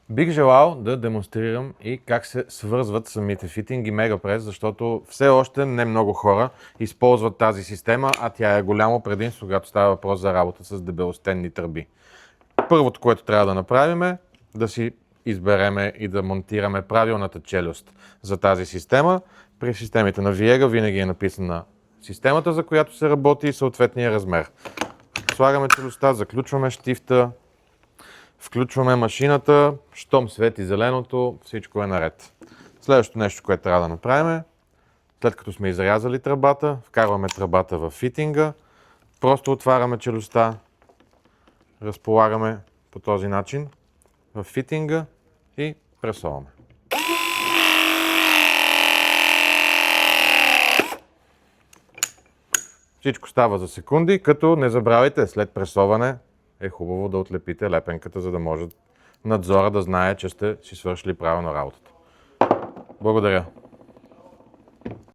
Бих желал да демонстрирам и как се свързват самите фитинги Мегапрес, защото все още не много хора използват тази система, а тя е голямо предимство, когато става въпрос за работа с дебелостенни тръби. Първото, което трябва да направим е да си избереме и да монтираме правилната челюст за тази система. При системите на Viega винаги е написана системата, за която се работи и съответния размер. Слагаме челюстта, заключваме щифта, включваме машината, щом свети зеленото, всичко е наред. Следващото нещо, което трябва да направим, след като сме изрязали тръбата, вкарваме тръбата в фитинга, просто отваряме челюстта, разполагаме по този начин в фитинга и пресоваме. Всичко става за секунди, като не забравяйте, след пресоване е хубаво да отлепите лепенката, за да може надзора да знае, че сте си свършили правилно работата. Благодаря.